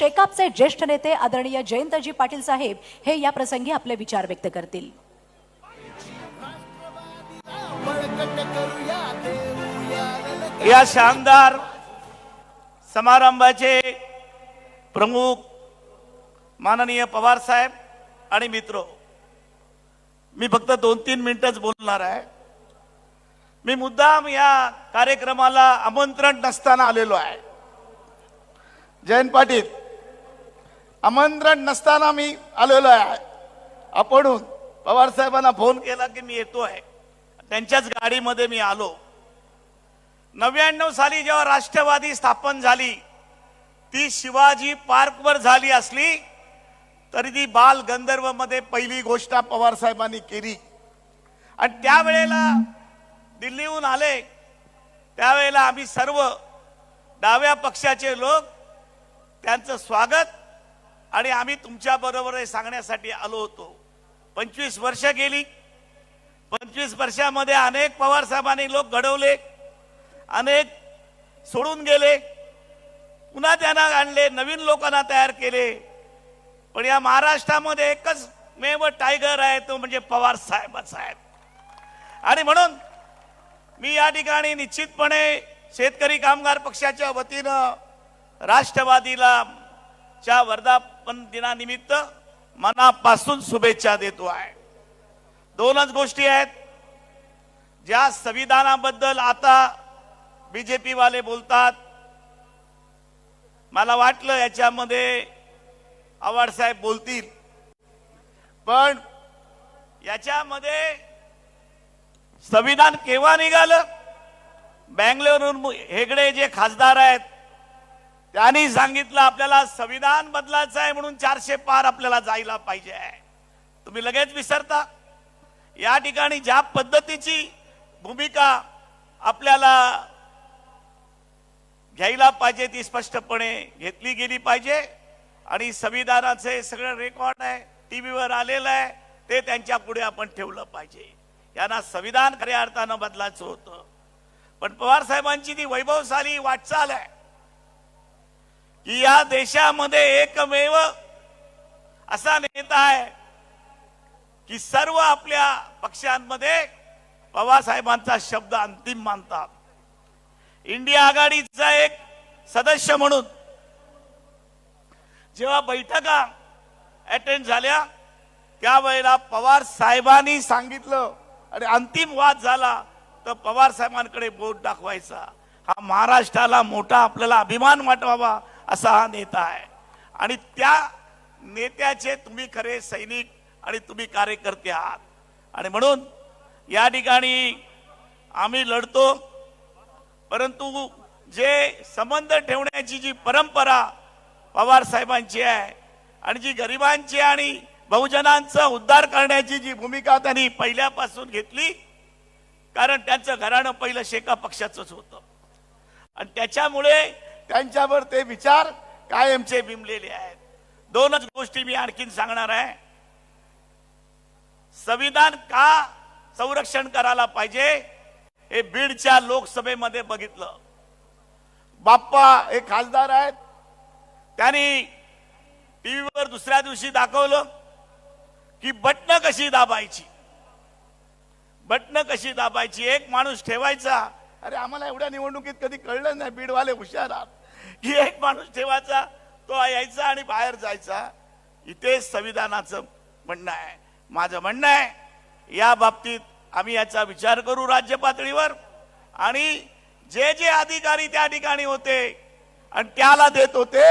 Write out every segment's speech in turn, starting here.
शेकापचे ज्येष्ठ नेते आदरणीय जयंतजी पाटील साहेब हे या प्रसंगी आपले विचार व्यक्त करतील। या शानदार समारंभाचे प्रमुख माननीय पवार साहेब आणि मित्र, मी फक्त 2-3 मिनिटच बोलणार आहे। मी मुद्दाम या कार्यक्रमाला आमंत्रण नसताना आलेलो आहे। जयंत पाटील, आमंत्रण नसताना मी आलेलो आहे। आपण पवार साहेबांना फोन केला की मी येतो आहे, त्यांच्याच गाडीमध्ये मी आलो। 99 साली जेव्हा राष्ट्रवादी स्थापन झाली ती शिवाजी पार्कवर झाली असली तरी ती बाल गंधर्व मध्ये पहिली गोष्ट पवार साहेबांनी केली। आणि त्यावेळेला दिल्लीहून आले त्यावेळेला आम्ही सर्व डाव्या पक्षाचे लोक त्यांचं स्वागत आणि आम्ही तुमच्या बरोबर हे सांगण्यासाठी आलो होतो। 25 वर्ष गेली। 25 वर्षामध्ये अनेक पवार साहेबांनी लोक घडवले, अनेक सोडून गेले, पुन्हा त्यांना आणले, नवीन लोकांना तयार केले। पण या महाराष्ट्रामध्ये एकच मेव टायगर आहे, तो म्हणजे पवार साहेबच आहेत। आणि म्हणून मी या ठिकाणी निश्चितपणे शेतकरी कामगार पक्षाच्या वतीनं राष्ट्रवादीला च्या वर्धापन दिनानिमित्त मनापासून शुभेच्छा देतो आहे। दोनच गोष्टी आहेत ज्या संविधानाबद्दल आता बीजेपी वाले बोलतात। मला वाटलं याच्यामध्ये आव्हाड साहेब बोलतील, पण याच्यामध्ये संविधान केव्हा निघालं? बँगलोरहून हेगडे जे खासदार आहेत त्यांनी सांगितलं आपल्याला संविधान बदलायचं आहे म्हणून 400 पार आपल्याला जायला पाहिजे आहे। तुम्ही लगेच विसरता। या ठिकाणी ज्या पद्धतीची भूमिका आपल्याला घ्यायला पाहिजे ती स्पष्टपणे घेतली गेली पाहिजे। आणि संविधानाचे सगळं रेकॉर्ड आहे, टीव्हीवर आलेलं आहे, ते त्यांच्या पुढे आपण ठेवलं पाहिजे। यांना संविधान खऱ्या अर्थानं बदलायचं होतं। पण पवार साहेबांची ती वैभवशाली वाटचाल आहे की या देशामध्ये एकमेव असा नेता आहे की सर्व आपल्या पक्षांमध्ये पवार साहेबांचा शब्द अंतिम मानतात। इंडिया आघाडीचा एक सदस्य म्हणून जेव्हा बैठका अटेंड झाल्या त्यावेळेला पवार साहेबांनी सांगितलं आणि अंतिम वाद झाला तर पवार साहेबांकडे बोट दाखवायचा। हा महाराष्ट्राला मोठा आपल्याला अभिमान वाटवावा असा हा नेता आहे। आणि त्या नेत्याचे तुम्ही खरे सैनिक आणि तुम्ही कार्यकर्ते आहात। आणि म्हणून या ठिकाणी आम्ही लढतो, परंतु जे संबंध ठेवण्याची जी परंपरा पवार साहेबांची आहे आणि जी गरिबांची आणि बहुजनांचा उद्धार करण्याची जी भूमिका त्यांनी पहिल्यापासून घेतली, कारण त्यांचं घराणं पहिलं शेका पक्षाचंच होतं आणि त्याच्यामुळे त्यांच्यावर ते विचार कायमचे बिंबलेले आहेत। दोनच गोष्टी मी आणखीन सांगणार आहे। संविधान का संरक्षण करायला पाहिजे हे बीडच्या लोकसभेमध्ये बघितलं। बाप्पा हे खासदार आहेत, त्यांनी टीव्हीवर दुसऱ्या दिवशी दाखवलं की बटणं कशी दाबायची, बटणं कशी दाबायची। एक माणूस ठेवायचा, अरे आम्हाला एवढ्या निवडणुकीत कधी कळलं नाही, बीडवाले हुशार आहात, की एक माणूस ठेवायचा, तो यायचा आणि बाहेर जायचा। इथे संविधानाचं म्हणणं आहे। माझं म्हणणं आहे या बाबतीत आम्ही याचा विचार करू राज्य पातळीवर, आणि जे जे अधिकारी त्या ठिकाणी होते आणि त्याला देत होते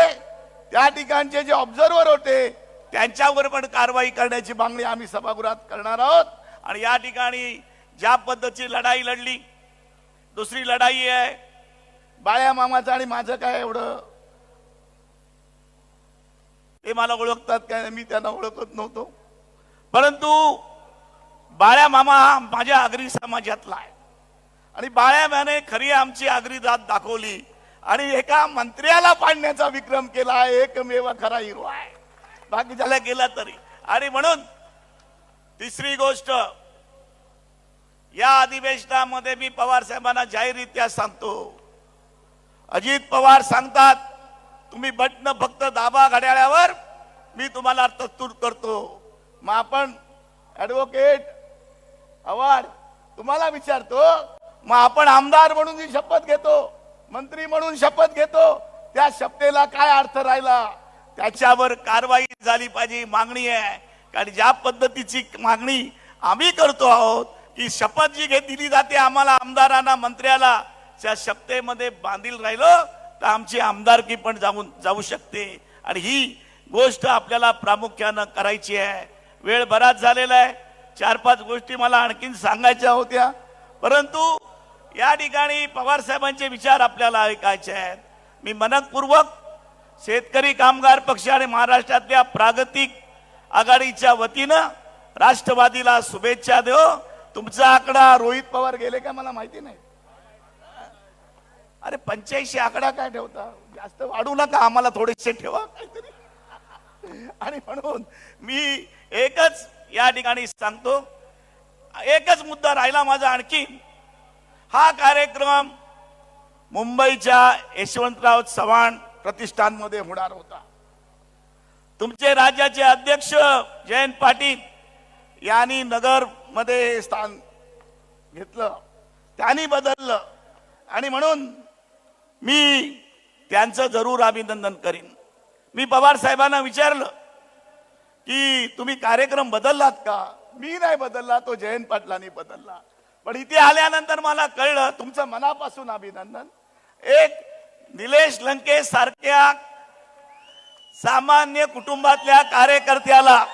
त्या ठिकाणचे जे ऑब्झर्वर होते त्यांच्यावर पण कारवाई करण्याची मागणी आम्ही सभागृहात करणार आहोत। आणि या ठिकाणी ज्या पद्धतीची लढाई लढली, दुसरी लढाई आहे बाळ्या मामाचं आणि माझं काय एवढं, ते मला ओळखतात काय, मी त्यांना ओळखत नव्हतो, परंतु बाळ्या मामा हा माझ्या आगरी समाजातला आहे आणि बाळ्यामाने खरी आमची आगरी जात दाखवली आणि एका मंत्र्याला पाडण्याचा विक्रम केला। एकमेव खरा हिरो आहे, बाकी ज्याला केला तरी। आणि म्हणून तिसरी गोष्ट, या अधिवेशनामध्ये मी पवार साहेबांना जाहीररित्या सांगतो, अजित पवार सांगतात तुम्ही बटन फक्त दाबा घड्याळावर, मी तुम्हाला तत्तूर करतो. मग आपण ऍडव्होकेट आव्हाड तुम्हाला विचारतो, मग आपण आमदार म्हणून जी शपथ घेतो, मंत्री म्हणून शपथ घेतो, त्या शपथेला काय अर्थ राहिला? त्याच्यावर कारवाई झाली पाहिजे, मागणी आहे. कारण ज्या पद्धतीची मागणी आम्ही करतो आहोत की शपथ जी दिली जाते आम्हाला आमदारांना, मंत्र्याला, त्या शपथेमध्ये बांधील राहिलो तर आमची आमदारकी पण जाऊ शकते. आणि ही गोष्ट आपल्याला प्रामुख्यानं करायची आहे. वेळ बराच झालेला आहे. 4-5 गोष्टी मला आणखीन सांगायच्या होत्या, परंतु या ठिकाणी पवार साहेबांचे विचार आपल्याला ऐकायचे आहेत. मी मनपूर्वक शेतकरी कामगार पक्ष आणि महाराष्ट्रातल्या प्रागतिक आघाडीच्या वतीनं राष्ट्रवादीला शुभेच्छा देऊ. तुमचा आकडा रोहित पवार गेले का मला माहिती नाही. अरे 85 आकडा काय ठेवता? जास्त वाढू नका, आम्हाला थोडेसे ठेवा काहीतरी. आणि म्हणून मी एकच या ठिकाणी सांगतो, एकच मुद्दा राहिला माझा आणखी. हा कार्यक्रम मुंबईच्या यशवंतराव चव्हाण प्रतिष्ठानमध्ये होणार होता. तुमचे राज्याचे अध्यक्ष जयंत पाटील यांनी नगर मध्ये स्थान घेतलं, त्यांनी बदललं. आणि म्हणून मी त्यांचं जरूर अभिनंदन करीन. मी पवार साहेबांना विचारलं की तुम्ही कार्यक्रम बदललात का? मी नाही बदलला, तो जयंत पाटलांनी बदलला. पण इथे आल्यानंतर मला कळलं, तुमचं मनापासून अभिनंदन. एक निलेश लंके सारख्या सामान्य कुटुंबातल्या कार्यकर्त्याला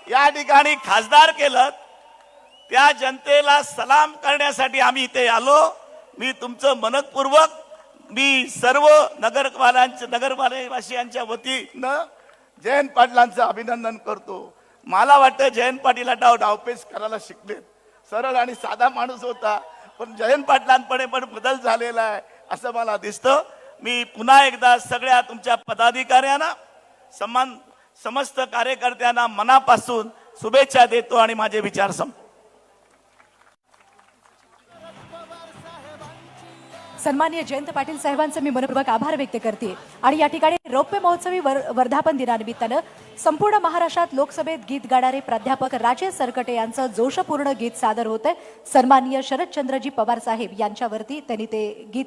या ठिकाणी खासदार केलं, त्या जनतेला सलाम करण्यासाठी आम्ही इथे आलो. मी तुमचं मनपूर्वक मी सर्व नगरवासियांच्या वतीनं जयंत पाटलांचं अभिनंदन करतो. मला वाटतं जयंत पाटील डावपेच करायला शिकलेत. सरळ आणि साधा माणूस होता, पण जयंत पाटलांपणे पण बदल झालेला आहे असं मला दिसतं. मी पुन्हा एकदा सगळ्या तुमच्या पदाधिकाऱ्यांना, समस्त कार्यकर्त्यांना मनापासून शुभेच्छा देतो आणि माझे विचार संपतो. सन्माननीय जयंत पाटील साहेबांचं मी मनपूर्वक आभार व्यक्त करते. आणि या ठिकाणी रौप्य महोत्सवी वर्धापन दिनानिमित्तानं संपूर्ण महाराष्ट्रात लोकसभेत गीत गाणारे प्राध्यापक राजेश सरकटे यांचं जोशपूर्ण गीत सादर होतंय. सन्माननीय शरदचंद्रजी पवार साहेब यांच्यावरती त्यांनी ते गीत